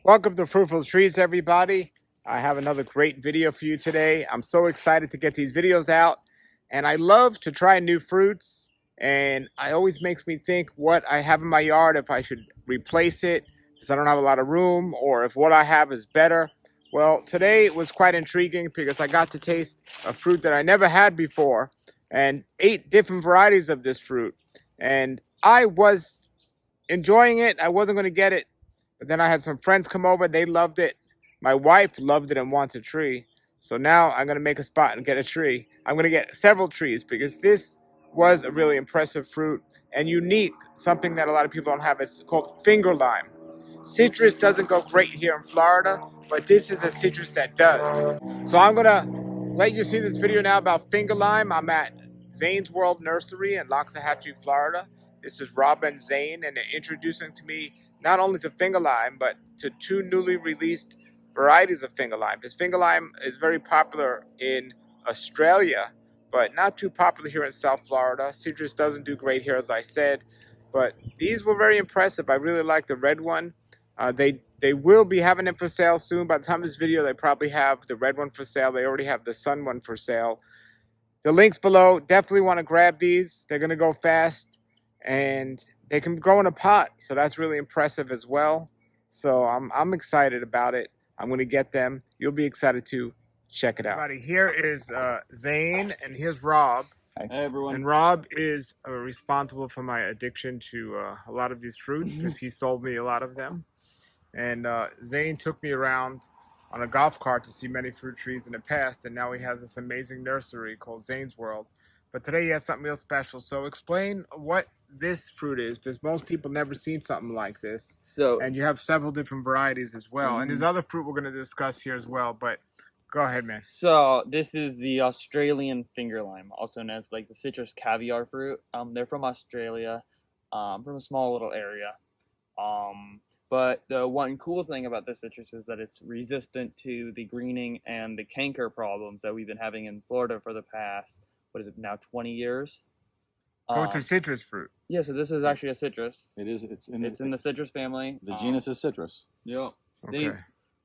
Welcome to Fruitful Trees, everybody. I have another great video for you today. I'm so excited to get these videos out, and I love to try new fruits, and it always makes me think what I have in my yard, if I should replace it because I don't have a lot of room, or if what I have is better. Well, today it was quite intriguing because I got to taste a fruit that I never had before, and 8 different varieties of this fruit, and I was enjoying it. I wasn't going to get it, but then I had some friends come over. They loved it. My wife loved it and wants a tree. So now I'm going to make a spot and get a tree. I'm going to get several trees because this was a really impressive fruit and unique, something that a lot of people don't have. It's called finger lime. Citrus doesn't go great here in Florida, but this is a citrus that does. So I'm going to let you see this video now about finger lime. I'm at Xains World Nursery in Loxahatchee, Florida. This is Rob and Zane, and they're introducing to me not only to finger lime, but to 2 newly released varieties of finger lime. This finger lime is very popular in Australia, but not too popular here in South Florida. Citrus doesn't do great here, as I said, but these were very impressive. I really like the red one. They will be having them for sale soon. By the time of this video, they probably have the red one for sale. They already have the sun one for sale. The links below. Definitely want to grab these. They're going to go fast, and they can grow in a pot, so that's really impressive as well. So I'm excited about it. I'm going to get them. You'll be excited to check it out. Everybody, here is Zane, and here's Rob. Hi everyone. And Rob is responsible for my addiction to a lot of these fruits because he sold me a lot of them. And Zane took me around on a golf cart to see many fruit trees in the past, and now he has this amazing nursery called Xains World. But today he has something real special. So explain what this fruit is, because most people never seen something like this. So, and you have several different varieties as well. And there's other fruit we're going to discuss here as well. But go ahead, man. So this is the Australian finger lime, also known as like the citrus caviar fruit. They're from Australia, from a small little area. But the one cool thing about this citrus is that it's resistant to the greening and the canker problems that we've been having in Florida for the past, what is it now, 20 years? So it's a citrus fruit. Yeah, so this is actually a citrus. It is. It's in the citrus family. The genus is citrus. Yep. Okay.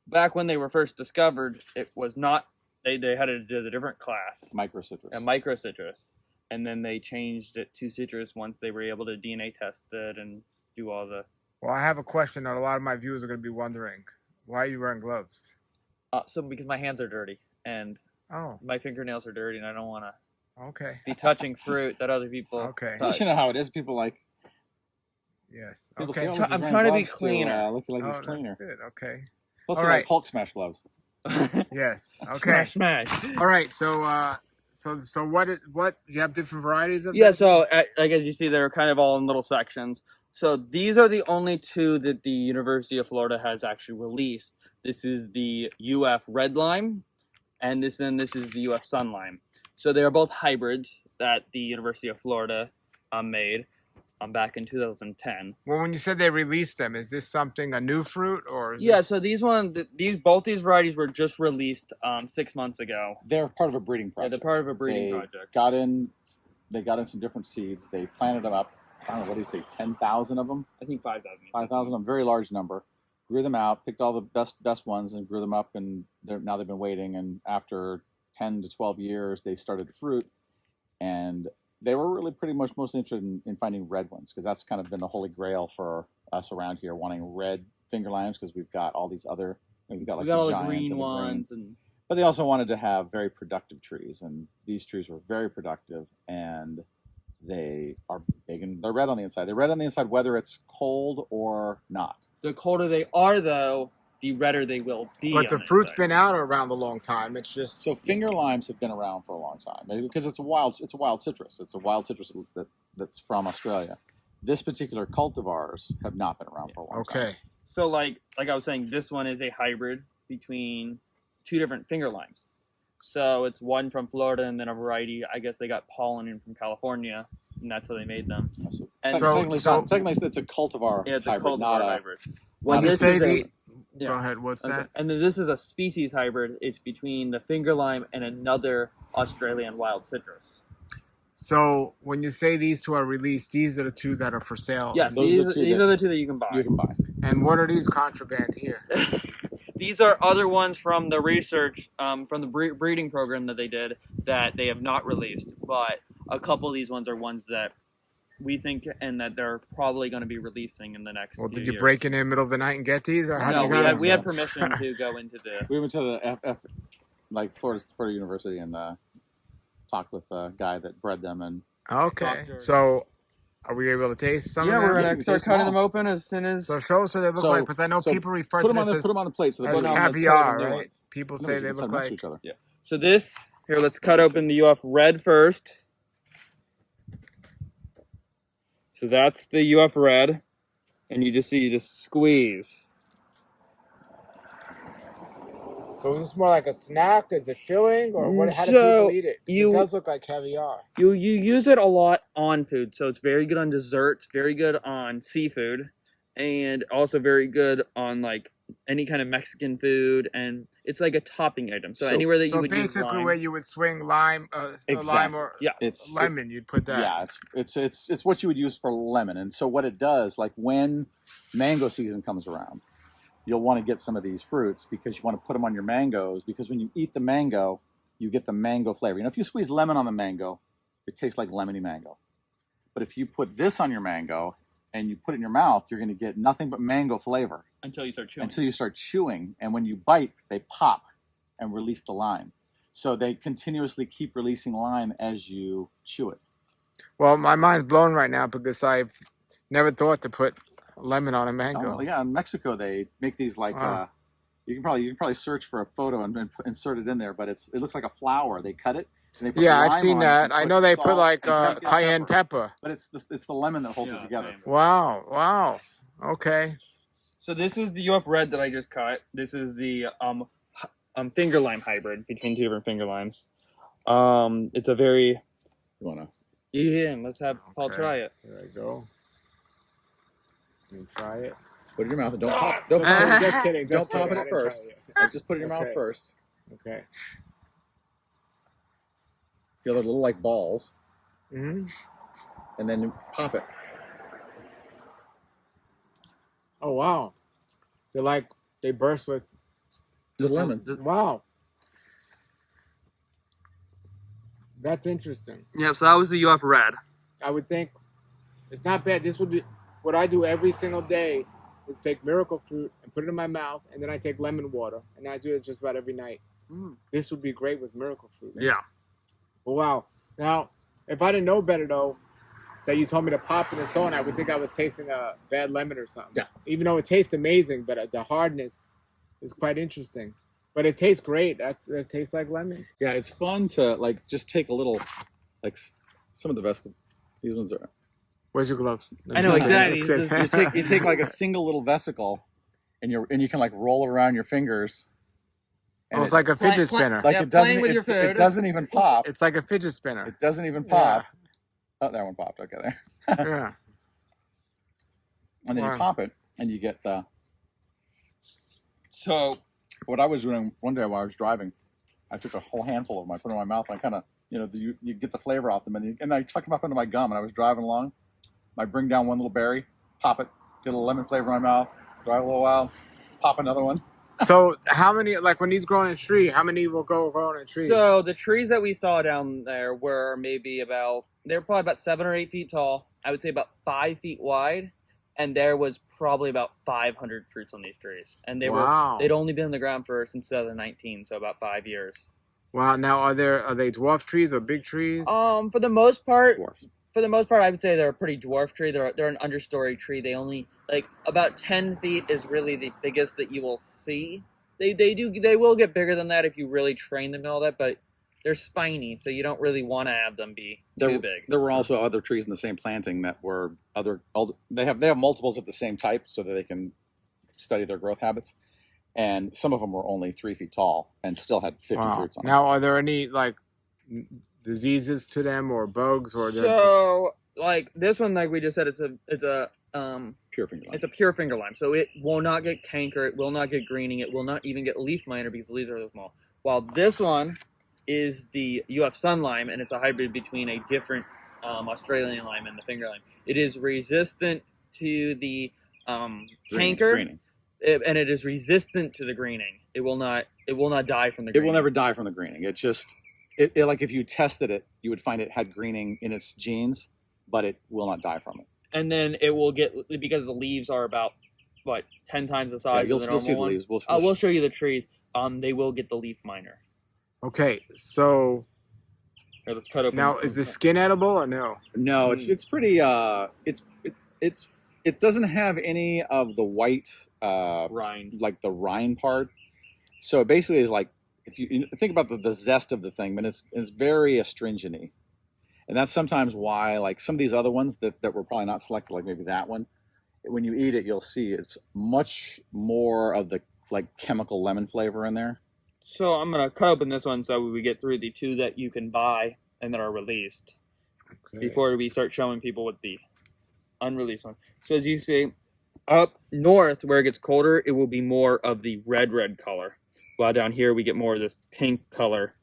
Back when they were first discovered, it was not. They had it as a different class. Microcitrus. A microcitrus, and then they changed it to citrus once they were able to DNA test it and do all the. Well, I have a question that a lot of my viewers are going to be wondering. Why are you wearing gloves? So because my hands are dirty and my fingernails are dirty, and I don't want to. Okay. Be touching fruit that other people. Okay. touch. You know how it is. People like. Yes. People Okay. say, oh, I'm trying to be cleaner. Look like he's cleaner. That's good. Okay. Plus, All like right. Hulk smash gloves. Yes. Okay. Smash. All right. So, so what you have different varieties of? Yeah. them? So I guess you see they're kind of all in little sections. So these are the only 2 that the University of Florida has actually released. This is the UF red lime, and this is the UF sun lime. So they are both hybrids that the University of Florida made back in 2010. Well, when you said they released them, is this something, a new fruit, or? Yeah, so both these varieties were just released 6 months ago. They're part of a breeding project. Yeah, they're part of a breeding project. They got in some different seeds. They planted them up. I don't know, what do you say, 10,000 of them? I think 5,000. 5,000, a very large number. Grew them out, picked all the best ones, and grew them up. And now they've been waiting. And after 10 to 12 years, they started to fruit. And they were really pretty much most interested in finding red ones, because that's kind of been the holy grail for us around here, wanting red finger limes, because we've got all these other, we've got all the the green ones. But they also wanted to have very productive trees, and these trees were very productive, and they are big, and they're red on the inside. They're red on the inside whether it's cold or not. The colder they are, though, the redder they will be. But the fruit's been out around a long time. It's just so finger limes have been around for a long time, maybe because it's a wild citrus. It's a wild citrus that's from Australia. This particular cultivars have not been around for a long time. Okay. So like I was saying, this one is a hybrid between 2 different finger limes. So it's one from Florida and then a variety. I guess they got pollen in from California, and that's how they made them. So And technically, it's a cultivar. Yeah, it's a hybrid, cultivar hybrid. When you say Yeah. Go ahead, what's that? And then this is a species hybrid. It's between the finger lime and another Australian wild citrus. So when you say these 2 are released, these are the 2 that are for sale. Yes, Those these are the two are that the 2 that you can buy. You can buy. And what are these contraband here? These are other ones from the research, from the breeding program that they did that they have not released. But a couple of these ones are ones that we think and that they're probably going to be releasing in the next Well, few did you years. break in the middle of the night and get these, or how do No, you we got had them? we had permission to go into the. We went to the Florida University and talked with a guy that bred them and. Okay, so are we able to taste some Yeah, of we're them? gonna start cutting them open as soon as. So show us what they look like, because I know people refer put to them on this put them on the plate so as they caviar, right? People say they look like. each other. Yeah. So this here, let's cut open the UF Red first. So that's the UF Red, and you just squeeze. So is this more like a snack? Is it filling, or what? How do So people eat it? 'Cause you- it does look like caviar. You use it a lot on food, so it's very good on desserts, very good on seafood, and also very good on like any kind of Mexican food, and it's like a topping item. So anywhere that you would use basically lime. where you would swing lime, a lime or It's lemon, you'd put that. Yeah, it's what you would use for lemon. And so what it does, like when mango season comes around, you'll want to get some of these fruits because you want to put them on your mangoes, because when you eat the mango, you get the mango flavor. You know, if you squeeze lemon on the mango, it tastes like lemony mango. But if you put this on your mango and you put it in your mouth, you're going to get nothing but mango flavor. Until you start chewing. Until you start chewing. And when you bite, they pop and release the lime. So they continuously keep releasing lime as you chew it. Well, my mind's blown right now because I've never thought to put lemon on a mango. Oh, yeah, in Mexico they make these like you can probably search for a photo and insert it in there, but it looks like a flower. They cut it. And they put Yeah, lime I've seen on it that. and I know they put like and cayenne pepper. But it's the lemon that holds it together. Wow. Okay. So this is the UF Red that I just cut. This is the finger lime hybrid between two different finger limes. It's a very. You wanna? Yeah, let's have Paul try it. There I go. Let me try it. Put it in your mouth. Don't pop. Don't pop. Just kidding. Don't pop it at first. Just put it in your mouth first. Okay. Feel they're little like balls, Mm-hmm. and then pop it. Oh wow. They burst with Just lemon. Wow. That's interesting. Yeah, so that was the UF Red. I would think it's not bad. This would be what I do every single day is take miracle fruit and put it in my mouth, and then I take lemon water, and I do it just about every night. This would be great with miracle fruit. Yeah. But wow. Now, if I didn't know better though, that you told me to pop it and so on, I would think I was tasting a bad lemon or something. Yeah. Even though it tastes amazing, but the hardness is quite interesting. But it tastes great. That tastes like lemon. Yeah, it's fun to like just take a little, like some of the best. These ones are. Where's your gloves? I know exactly. You take like a single little vesicle, and you can like roll it around your fingers. And it's like a fidget spinner. Like it doesn't. playing with your food. It doesn't even pop. It's like a fidget spinner. It doesn't even pop. Oh, that one popped. Okay, there. Yeah. And then you pop it, and you get the. So what I was doing one day while I was driving, I took a whole handful of them. I put them in my mouth. And I kind of, you get the flavor off them, and I chucked them up into my gum. And I was driving along. I bring down one little berry, pop it, get a little lemon flavor in my mouth. Drive a little while, pop another one. So how many, like when these grow in a tree, how many will grow in a tree? So the trees that we saw down there were they were probably about 7 or 8 feet tall. I would say about 5 feet wide. And there was probably about 500 fruits on these trees. And they'd only been in the ground since 2019, so about 5 years. Wow. Now are they dwarf trees or big trees? For the most part, Dwarfs. I would say they're a pretty dwarf tree. They're an understory tree. They only about 10 feet is really the biggest that you will see. They will get bigger than that if you really train them and all that, but they're spiny, so you don't really want to have them be too big. There were also other trees in the same planting that were they have multiples of the same type so that they can study their growth habits. And some of them were only 3 feet tall and still had 50 fruits on them. Now, are there any like diseases to them or bugs or? Like this one, like we just said, it's a pure finger lime. It's a pure finger lime, so it will not get canker, it will not get greening, it will not even get leaf miner because the leaves are so small. While this one is the UF Sun lime, and it's a hybrid between a different Australian lime and the finger lime. It is resistant to the canker, greening. And it is resistant to the greening. It will not die from the It greening. will never die from the greening. It just, like if you tested it, you would find it had greening in its genes, but it will not die from it. And then it will get, because the leaves are about, what, 10 times the size of the normal you'll see the one? leaves. We'll show you the trees. They will get the leaf miner. Okay, so Here, let's cut open. now is the skin edible or no? No, it's pretty. It doesn't have any of the white rind, like the rind part. So it basically is like, if you think about the zest of the thing, but it's very astringent-y. And that's sometimes why, like some of these other ones that were probably not selected, like maybe that one, when you eat it, you'll see it's much more of the like chemical lemon flavor in there. So I'm gonna cut open this one so we get through the two that you can buy and that are released before we start showing people what the unreleased one. So as you see, up north where it gets colder, it will be more of the red color, while down here we get more of this pink color.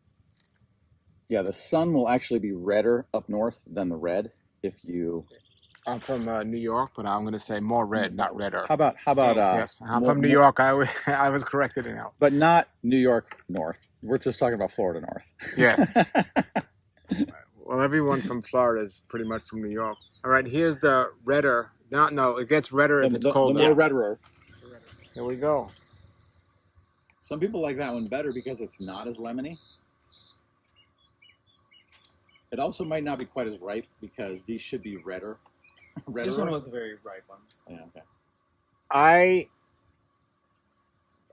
Yeah, the sun will actually be redder up north than the red if you. I'm from New York, but I'm going to say more red, not redder. How about yes, I'm from New York. I was corrected now. But not New York north. We're just talking about Florida north. Yes. Well, everyone from Florida is pretty much from New York. All right, here's the redder. No, it gets redder if it's colder. The more redder. Here we go. Some people like that one better because it's not as lemony. It also might not be quite as ripe because these should be redder. This one was a very ripe one. Yeah, okay.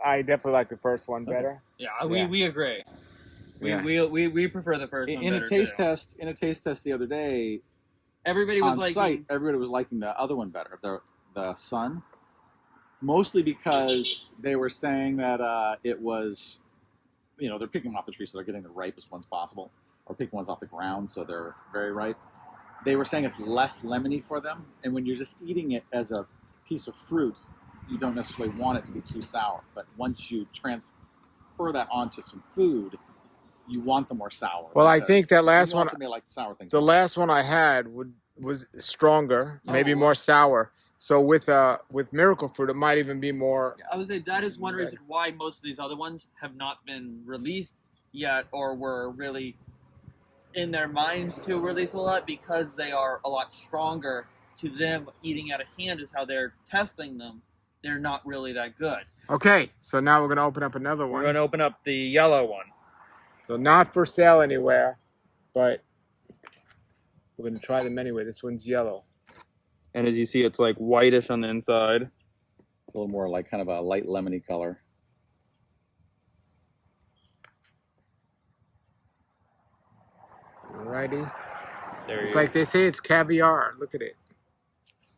I definitely like the first one better. Yeah, we agree. We prefer the first one in better a taste test. In a taste test the other day, everybody was everybody was liking the other one better, the Sun, mostly because they were saying that it was, they're picking them off the tree, so they're getting the ripest ones possible, or picking ones off the ground, so they're very ripe. They were saying it's less lemony for them, and when you're just eating it as a piece of fruit, you don't necessarily want it to be too sour. But once you transfer that onto some food, you want the more sour. Well, I think that last one, may like sour things. The last one I had was stronger, maybe more sour. So with Miracle Fruit, it might even be more. I would say that is one reason why most of these other ones have not been released yet, or were really in their minds to release a lot, because they are a lot stronger. To them, eating out of hand is how they're testing them. They're not really that good. Okay, so now we're going to open up another one. We're going to open up the yellow one. So not for sale anywhere, but we're going to try them anyway. This one's yellow. And as you see, it's like whitish on the inside. It's a little more like kind of a light lemony color. Alrighty. It's like they say it's caviar. Look at it.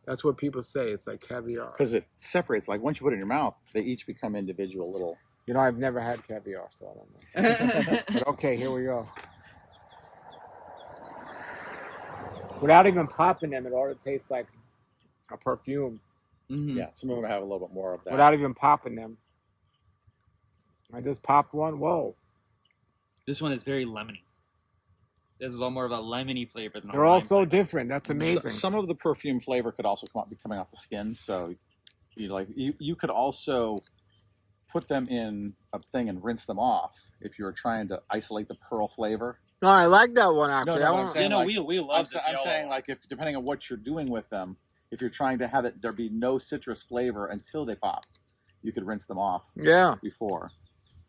That's what people say. It's like caviar. Because it separates. Like once you put it in your mouth, they each become individual little. I've never had caviar, so I don't know. But okay, here we go. Without even popping them, it ought to taste like a perfume. Mm-hmm. Yeah, some of them have a little bit more of that. Without even popping them. I just popped one. Whoa. This one is very lemony. There's a lot more of a lemony flavor than they're all so different. That's amazing. Some of the perfume flavor could also be coming off the skin. So, you could also put them in a thing and rinse them off if you were trying to isolate the pearl flavor. No, I like that one actually. No, I'm saying, we love this. I'm saying like if depending on what you're doing with them, if you're trying to have there be no citrus flavor until they pop, you could rinse them off. Yeah. Before.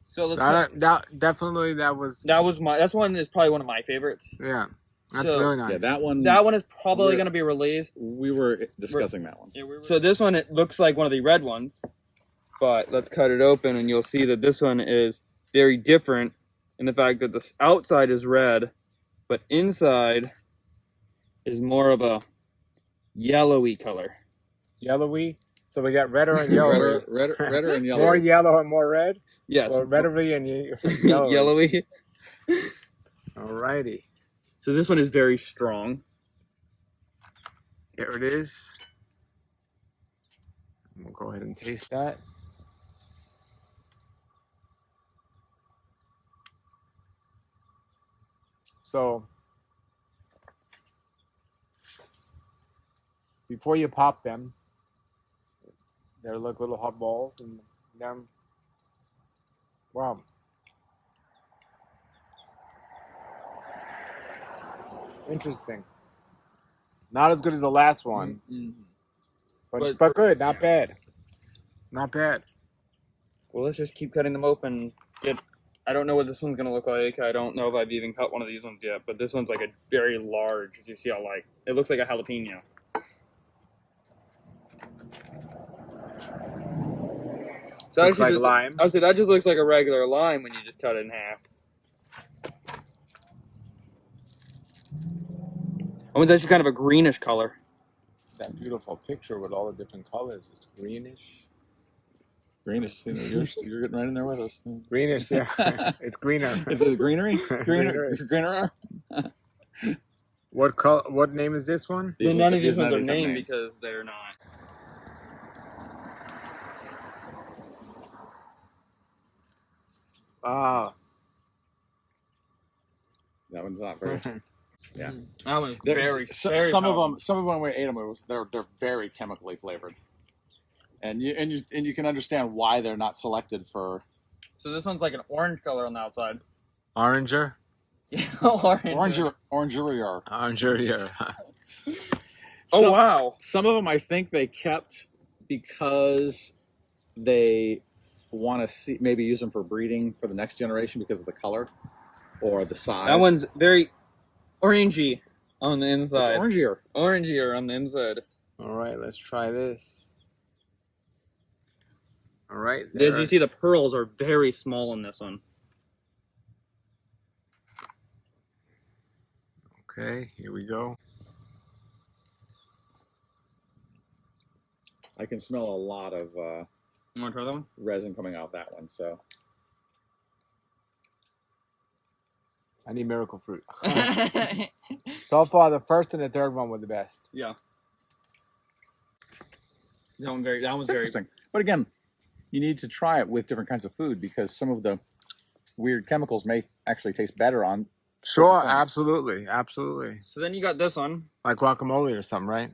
So definitely that's one is probably one of my favorites. Yeah, that's really nice. Yeah, that one is probably going to be released. We were discussing that one. Yeah, so this one, it looks like one of the red ones, but let's cut it open and you'll see that this one is very different in the fact that the outside is red, but inside is more of a yellowy color. Yellowy. So we got redder and yellow. redder and yellow. More yellow and more red? Yes. Or reddery and yellowy. Yellowy. Alrighty. So this one is very strong. Here it is. We'll go ahead and taste that. So, before you pop them, They're like little hot balls, and them. Wow. Interesting. Not as good as the last one, but good. Not bad. Not bad. Well, let's just keep cutting them open. I don't know what this one's gonna look like. I don't know if I've even cut one of these ones yet, but this one's like a very large. As you see how like it looks like a jalapeno. So Looks like just, lime. I would say that just looks like a regular lime when you just cut it in half. That one's actually kind of a greenish color. That beautiful picture with all the different colors. It's greenish. Greenish. You know, you're getting right in there with us. Greenish, yeah. It's greener. Is it greenery? Greenery. Greener. What color? What name is this one? None of these ones are have named names. because they're not. Ah. That one's not very. Yeah. That one's very some powerful. of them when we ate them, they're very chemically flavored, and you can understand why they're not selected for. So this one's like an orange color on the outside. Oranger? Yeah, orange. Orangerier. Oranger. Oh wow! Some of them I think they kept because they want to maybe use them for breeding for the next generation because of the color or the size. That one's very orangey on the inside. It's orangier. Orangier on the inside. All right, let's try this. All right. As you see, the pearls are very small in this one. Okay, here we go. I can smell a lot of You want to try that one? resin coming out of that one. So I need miracle fruit. So far, the first and the third one were the best. Yeah. That one's very interesting. But again, you need to try it with different kinds of food because some of the weird chemicals may actually taste better on. Sure, absolutely, absolutely. So then you got this one. Like guacamole or something, right?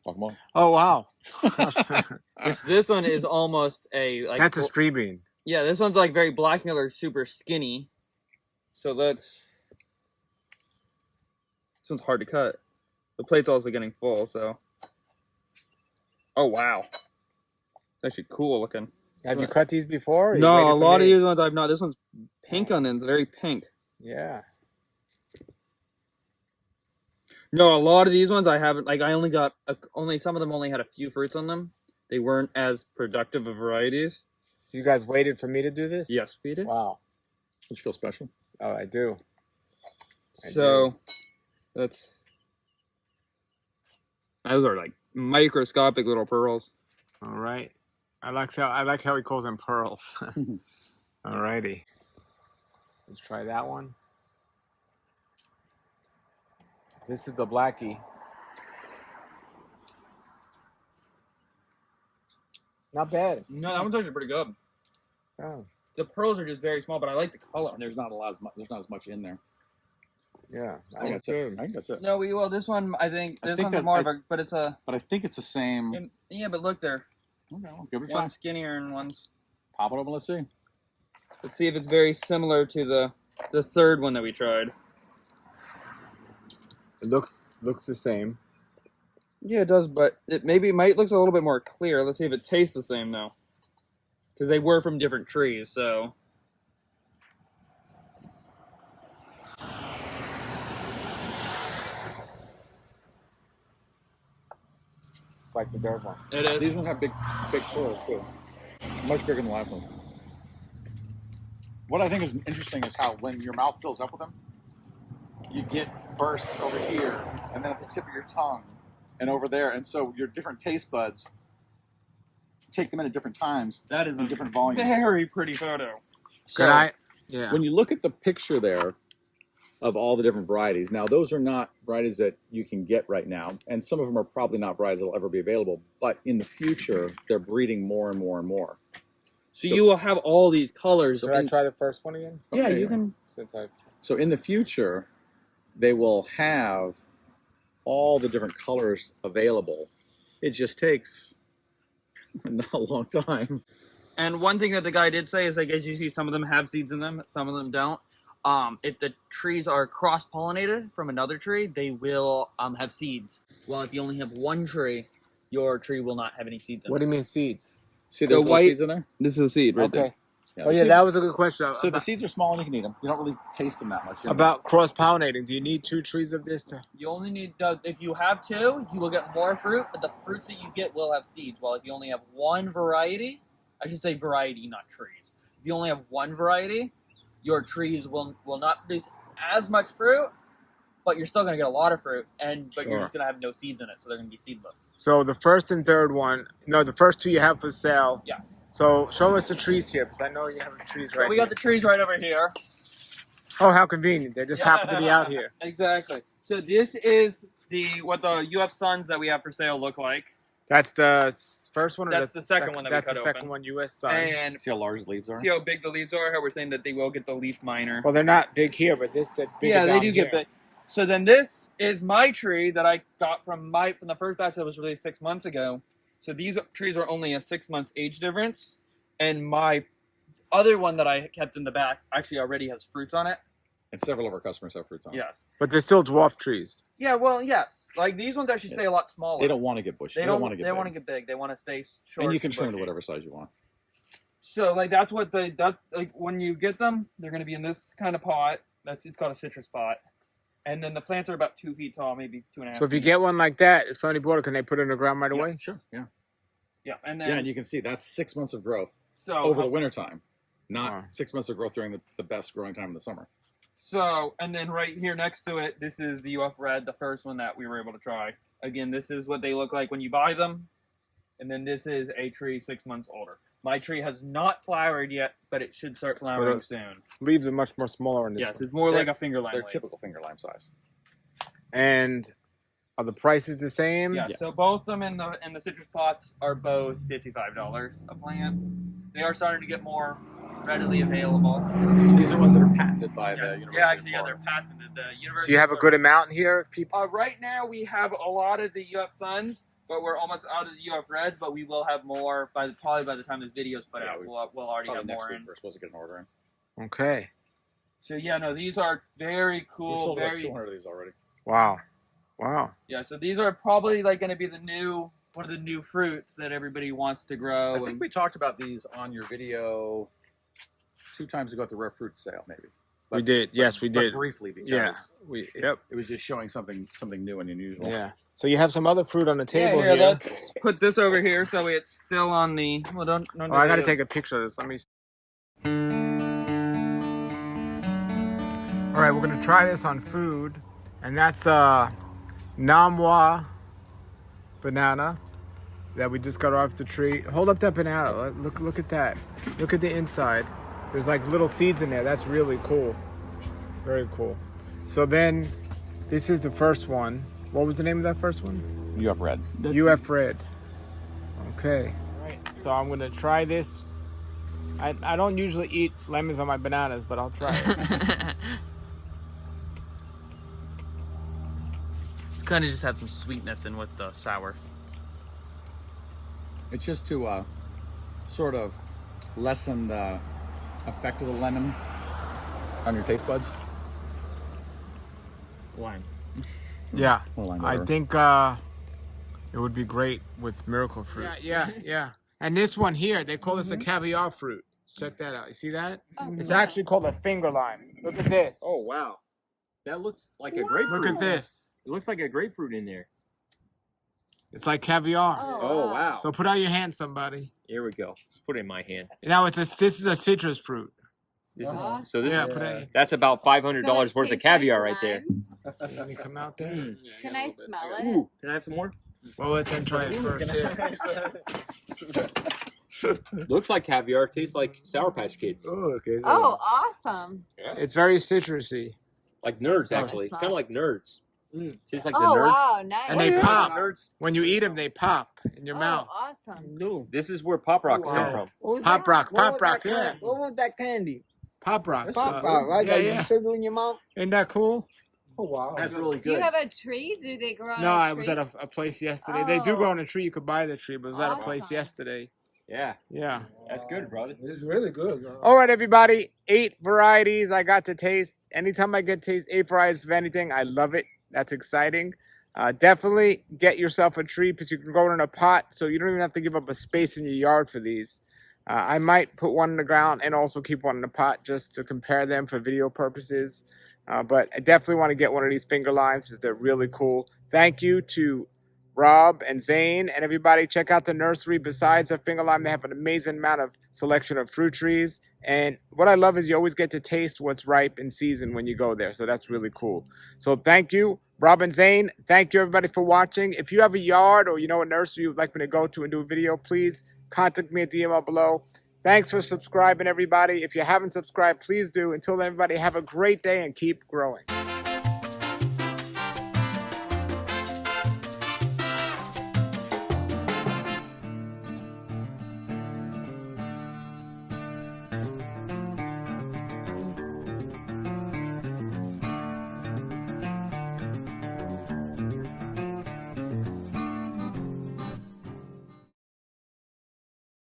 Guacamole. Oh wow. This one is almost a like. That's a street bean. Yeah, this one's like very black color, super skinny. So this one's hard to cut. The plate's also getting full, so. Oh wow. It's actually cool looking. Have you cut these before? Or No, a lot of these ones I've not. This one's pink on them. It's very pink. Yeah. No, a lot of these ones I haven't. Like I only got only some of them only had a few fruits on them. They weren't as productive of varieties. So you guys waited for me to do this? Yes, we did. Wow. Which feels special. Oh, I do. So those are like microscopic little pearls. All right. I like how he calls them pearls. All righty. Let's try that one. This is the blackie. Not bad. No, that one's actually pretty good. Oh, The pearls are just very small, but I like the color. And there's not as much in there. yeah. I think that's it. I think that's it. No, well, this one I think I this think one's that- more of a, but it's a. But I think it's the same. Yeah, but look there. Okay, well, give it a try. One's skinnier and one's. Pop it open. Let's see. Let's see if it's very similar to the third one that we tried. It looks the same. Yeah, it does, but it might looks a little bit more clear. Let's see if it tastes the same though, because they were from different trees. So It's like the third one. it is. These ones have big pearls too. Much bigger than the last one. What I think is interesting is how when your mouth fills up with them, you get bursts over here, and then at the tip of your tongue, and over there, and so your different taste buds take them in at different times. That is in a different volumes. very pretty photo. So Could I? Yeah. when you look at the picture there of all the different varieties, now those are not varieties that you can get right now, and some of them are probably not varieties that will ever be available. But in the future, they're breeding more and more and more. So you will have all these colors. Should I try the first one again? Yeah, Okay. you can. Since I. So in the future, they will have all the different colors available. It just takes in a long time. And one thing that the guy did say is, like, as you see, some of them have seeds in them, some of them don't. If the trees are cross-pollinated from another tree, they will have seeds. Well, if you only have one tree, your tree will not have any seeds in What it. do you mean seeds? See, there's The no white- seeds in there. This is a seed right Okay. there. Yeah, Oh the yeah, seeds- that was a good question. So the seeds are small and you can eat them. You don't really taste them that much. You know? About cross-pollinating, do you need 2 trees of this to? You only need, if you have 2, you will get more fruit, but the fruits that you get will have seeds. While if you only have one variety, I should say variety, not trees. If you only have one variety, your trees will not produce as much fruit, but you're still going to get a lot of fruit, but you're Sure. just going to have no seeds in it, so they're going to be seedless. So the first and third one, no, the first 2 you have for sale. Yes. So show us the trees here, because I know you have the trees right So we here. got the trees right over here. Oh, how convenient. They just happen to be out here. Exactly. So this is what the UF Suns that we have for sale look like. That's the first one? Or That's the second one that we That's cut the second open. one, US Sun. And See how large the leaves are? see how big the leaves are? How we're saying that they will get the leaf minor. Well, they're not big here, but they're bigger Yeah, they down do here. get big. So then this is my tree that I got from the first batch that was released 6 months ago. So these trees are only a 6 months age difference, and my other one that I kept in the back actually already has fruits on it. And several of our customers have fruits on. Yes. But they're still dwarf trees. Yeah. Well, yes. Like these ones actually stay a lot smaller. They don't want to get bushy. They don't want to get They big. want to get big. They want to stay short. And you can trim to bushy. whatever size you want. So like that's what like when you get them, they're going to be in this kind of pot. It's called a citrus pot. And then the plants are about 2 feet tall, maybe 2.5. So if you get one like that, if somebody bought it, can they put it in the ground right away? Sure. Yeah. Yeah, and then Yeah, and you can see that's 6 months of growth so over the winter time, not Wow. 6 months of growth during the best growing time in the summer. So, and then right here next to it, this is the UF Red, the first one that we were able to try. Again, this is what they look like when you buy them. And then this is a tree 6 months older. My tree has not flowered yet, but it should start flowering soon. Leaves are much more smaller in this Yes, one. it's more They're- like a finger lime. They're leaf. typical finger lime size. And are the prices the same? Yeah, so both of them in the citrus pots are both $55 a plant. They are starting to get more readily available. These are ones that are patented by the Yes. University Yeah, actually, of they're Florida. patented. The University Do you have a of good amount here of people? Right now, we have a lot of the UF Suns, but we're almost out of the UF Reds. But we will have more probably by the time this video is put Yeah, out. we- We'll already Probably have next more week in. we're supposed to get an order in. Okay. So yeah, no, these are very We cool. sold about Very 200 of these already. Wow. Wow. yeah. So these are probably like going to be one of the new fruits that everybody wants to grow. I think we talked about these on your video 2 times ago at the rare fruit sale, maybe. We did. Yes, we but did. briefly because Yeah. Yep. it was just showing something new and unusual. Yeah. So you have some other fruit on the Yeah, table here, here. let's put this over here so it's still on the. Well, don't. Oh, I got to take a picture of this. Let me. All right, we're gonna try this on food, and that's Namwa banana that we just got off the tree. Hold up that banana. Look at that. Look at the inside. There's like little seeds in there. That's really cool. Very cool. So then, this is the first one. What was the name of that first one? UF Red. UF Red. Okay. All right. So I'm gonna try this. I don't usually eat lemons on my bananas, but I'll try it. It's kind of just have some sweetness in with the sour. It's just to sort of lessen the effect of the lemon on your taste buds. Lime. Yeah, Or lime I butter. think it would be great with miracle fruit. Yeah. And this one here, they call this a caviar fruit. Check that out. You see that? It's actually called a finger lime. Look at this. Oh wow, that looks like a grapefruit. Look at this. It looks like a grapefruit in there. It's like caviar. Oh wow. So put out your hand, somebody. Here we go. Just put it in my hand. Now this is a citrus fruit. This Wow. is so. This Yeah, is put it. that's about $500 worth of caviar right there. Let me come out there. Mm. Can I smell it? Ooh, can I have some more? Well, let them try it first. Here. Looks like caviar. Tastes like Sour Patch Kids. Oh, okay. Oh, awesome. It's very citrusy. Like nerds, Oh. actually. It's kind of like nerds. Tastes like the Oh, nerds. wow, nice. And they pop. Nerds. When you eat them, they pop in your Oh, mouth. awesome. No. This is where Pop Rocks Wow. come from. What was Pop that? rocks, What pop was rocks, that yeah. candy? What was that candy? Pop rocks. Pop rock, right? Yeah, That yeah. you sizzle in your mouth? Isn't that cool? Oh wow. That's really Do you good. have a tree? Do they grow on No, a tree? I was at a place yesterday. They do Oh. grow on a tree. You could buy the tree, but I was at a place Awesome. yesterday. Yeah, Yeah. that's good, brother. It's really good. All right, everybody. 8 varieties I got to taste. Anytime I get to taste 8 varieties of anything, I love it. That's exciting. Definitely get yourself a tree because you can grow it in a pot, so you don't even have to give up a space in your yard for these. I might put one in the ground and also keep one in the pot just to compare them for video purposes. But I definitely want to get one of these finger limes because they're really cool. Thank you to Rob and Zane and everybody. Check out the nursery. Besides the finger lime, they have an amazing amount of selection of fruit trees. And what I love is you always get to taste what's ripe in season when you go there. So that's really cool. So thank you, Rob and Zane. Thank you, everybody, for watching. If you have a yard or you know a nursery you would like me to go to and do a video, please contact me at the email below. Thanks for subscribing, everybody. If you haven't subscribed, please do. Until then, everybody, have a great day and keep growing.